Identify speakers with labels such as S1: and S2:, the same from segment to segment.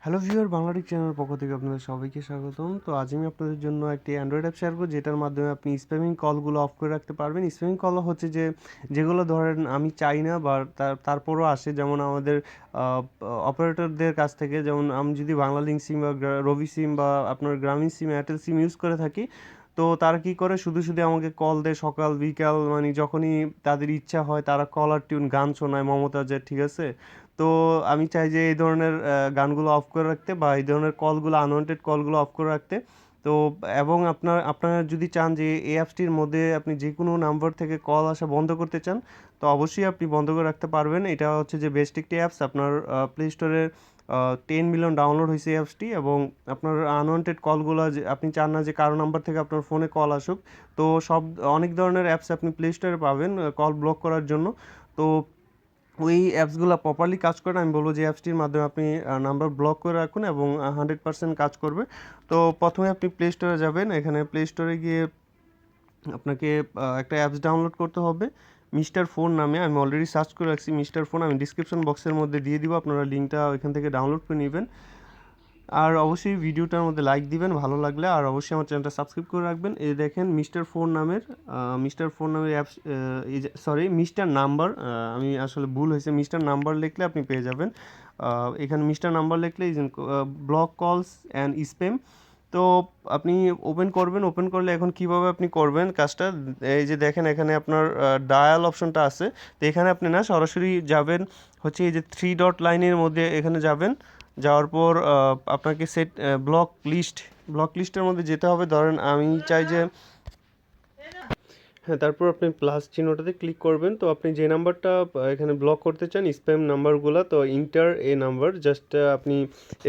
S1: Hello viewer বাংলাটিক চ্যানেলের পক্ষ থেকে আপনাদের সবাইকে স্বাগতম। তো আজ আমি আপনাদের জন্য একটি অ্যান্ড্রয়েড অ্যাপ শেয়ার করব, যেটার মাধ্যমে আপনি স্প্যামিং কলগুলো অফ করে রাখতে পারবেন। স্প্যামিং কল হচ্ছে যেগুলো ধরেন আমি চাই না বা তারপরও আসে, যেমন আমাদের অপারেটরদের কাছ থেকে। যেমন আমি যদি বাংলালিংক সিম বা রবি সিম বা আপনার গ্রামীণ সিম, এয়ারটেল সিম ইউজ করে থাকি, তো তারা কি করে শুধু শুধু আমাকে কল দেয় সকাল বিকাল, মানে যখনই তাদের ইচ্ছা হয় তারা কলার টিউন গান শোনায় মমতাজের, ঠিক আছে? তো আমি চাই যে এই ধরনের গানগুলো অফ করে রাখতে, বা এই ধরনের কলগুলো, আনওয়ান্টেড কলগুলো অফ করে রাখতে। তো এবং আপনারা যদি চান যে এই অ্যাপসটির মধ্যে আপনি যে কোনো নাম্বার থেকে কল আসা বন্ধ করতে চান, তো অবশ্যই আপনি বন্ধ করে রাখতে পারবেন। এটা হচ্ছে যে বেস্ট একটি অ্যাপস। আপনার প্লে স্টোরে 10 মিলিয়ন ডাউনলোড হয়েছে এই অ্যাপসটি, এবং আপনার আনওয়ান্টেড কলগুলো যে আপনি চান না যে কারো নাম্বার থেকে আপনার ফোনে কল আসুক, তো অনেক ধরনের অ্যাপস আপনি প্লে স্টোরে পাবেন কল ব্লক করার জন্য। তো ওই অ্যাপসগুলো প্রপারলি কাজ করে না, আমি বলবো যে অ্যাপসটির মাধ্যমে আপনি নাম্বার ব্লক করে রাখুন এবং 100% কাজ করবে। তো প্রথমে আপনি প্লে স্টোরে যাবেন। এখানে প্লে স্টোরে গিয়ে আপনাকে একটা অ্যাপস ডাউনলোড করতে হবে, মিস্টার ফোন নামে। আমি অলরেডি সার্চ করে রাখছি মিস্টার ফোন, আমি ডিসক্রিপশন বক্সের মধ্যে দিয়ে দিব, আপনারা লিঙ্কটা ওইখান থেকে ডাউনলোড করে নেবেন। আর অবশ্যই ভিডিওটার মধ্যে লাইক দিবেন ভালো লাগলে, আর অবশ্যই আমার চ্যানেলটা সাবস্ক্রাইব করে রাখবেন। এই দেখেন মিস্টার ফোন নামের অ্যাপস, সরি মিস্টার নাম্বার, আমি আসলে ভুল হয়েছে, মিস্টার নাম্বার লিখলে আপনি পেয়ে যাবেন। এখানে মিস্টার নাম্বার লিখলে ব্লক কলস অ্যান্ড স্প্যাম। তো আপনি ওপেন করলে এখন কিভাবে আপনি করবেন কাজটা, এই যে দেখেন এখানে আপনার ডায়াল অপশনটা আছে। তো এখানে আপনি না সরাসরি যাবেন হচ্ছে এই যে থ্রি ডট লাইনের মধ্যে, এখানে যাবেন। যাওয়ার পর আপনাকে ব্লক লিস্টের মধ্যে যেতে হবে। ধরেন আমি চাই যে, হ্যাঁ, তারপর আপনি প্লাস চিহ্নটাতে ক্লিক করবেন। তো আপনি যে নাম্বারটা এখানে ব্লক করতে চান স্প্যাম নাম্বারগুলো, তো ইন্টার এ নাম্বার জাস্ট আপনি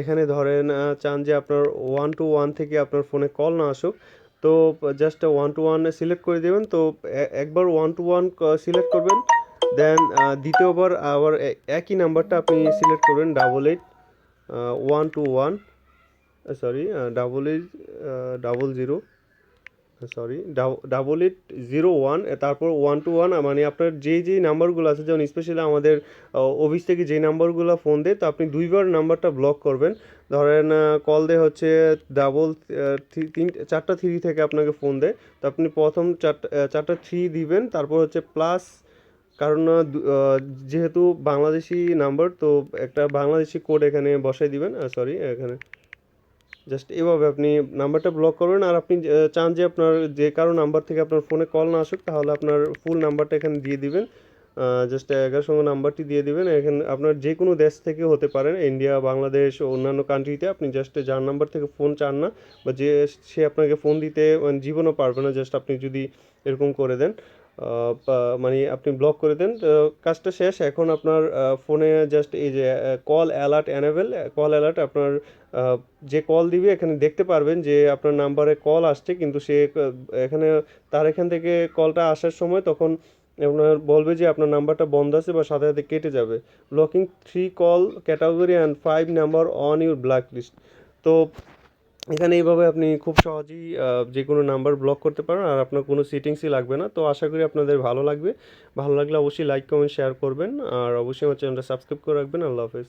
S1: এখানে ধরেন চান যে আপনার 1 to 1 থেকে আপনার ফোনে কল না আসুক, তো জাস্ট 1 to 1 সিলেক্ট করে দেবেন। তো একবার 1 to 1 সিলেক্ট করবেন, দেন দ্বিতীয়বার আবার একই নাম্বারটা আপনি সিলেক্ট করবেন, 88 1 to 1, সরি 88 00, সরি 8801, তারপর 1 to 1, মানে আপনার যেই নাম্বারগুলো আছে, যেমন স্পেশালি আমাদের অফিস থেকে যেই নাম্বারগুলো ফোন দেয়, তো আপনি দুইবার নাম্বারটা ব্লক করবেন। ধরেন কল দেয় হচ্ছে চারটা থ্রি থেকে আপনাকে ফোন দেয়, তো আপনি প্রথম চারটা থ্রি দিবেন, তারপর হচ্ছে প্লাস, কারণ যেহেতু বাংলাদেশি নাম্বার, তো একটা বাংলাদেশি কোড এখানে বসাই দিবেন। সরি, এখানে জাস্ট এভাবে আপনি নাম্বারটা ব্লক করবেন। আর আপনি চান যে আপনার যে কারো নাম্বার থেকে আপনার ফোনে কল না আসুক, তাহলে আপনার ফুল নাম্বারটা এখানে দিয়ে দিবেন। জাস্ট 11 সঙ্গে নাম্বারটি দিয়ে দিবেন। এখানে আপনার যে কোনো দেশ থেকে হতে পারেন, ইন্ডিয়া, বাংলাদেশ ও অন্যান্য কান্ট্রিতে, আপনি জাস্ট যার নাম্বার থেকে ফোন চান না, বা সে আপনাকে ফোন দিতে মানে জীবনও পারবে না, জাস্ট আপনি যদি এরকম করে দেন, মানে আপনি ব্লক করে দেন, তো কাজটা শেষ। এখন আপনার ফোনে জাস্ট এই যে call alert enable, call alert, আপনার যে কল দিবে এখানে দেখতে পারবেন যে আপনার নাম্বারে কল আসছে, কিন্তু সে এখানে তার এখান থেকে কলটা আসার সময় তখন আপনার বলবে যে আপনার নাম্বারটা বন্ধ আছে বা সাথে সাথে কেটে যাবে। Blocking 3 call category and 5 number on your black list. তো এখানে এইভাবে আপনি খুব সহজেই যে কোনো নাম্বার ব্লক করতে পারেন, আর আপনার কোনো সেটিংসই লাগবে না। তো আশা করি আপনাদের ভালো লাগবে। ভালো লাগলে অবশ্যই লাইক কমেন্ট শেয়ার করবেন, আর অবশ্যই আমার চ্যানেলটা সাবস্ক্রাইব করে রাখবেন। আল্লাহ হাফেজ।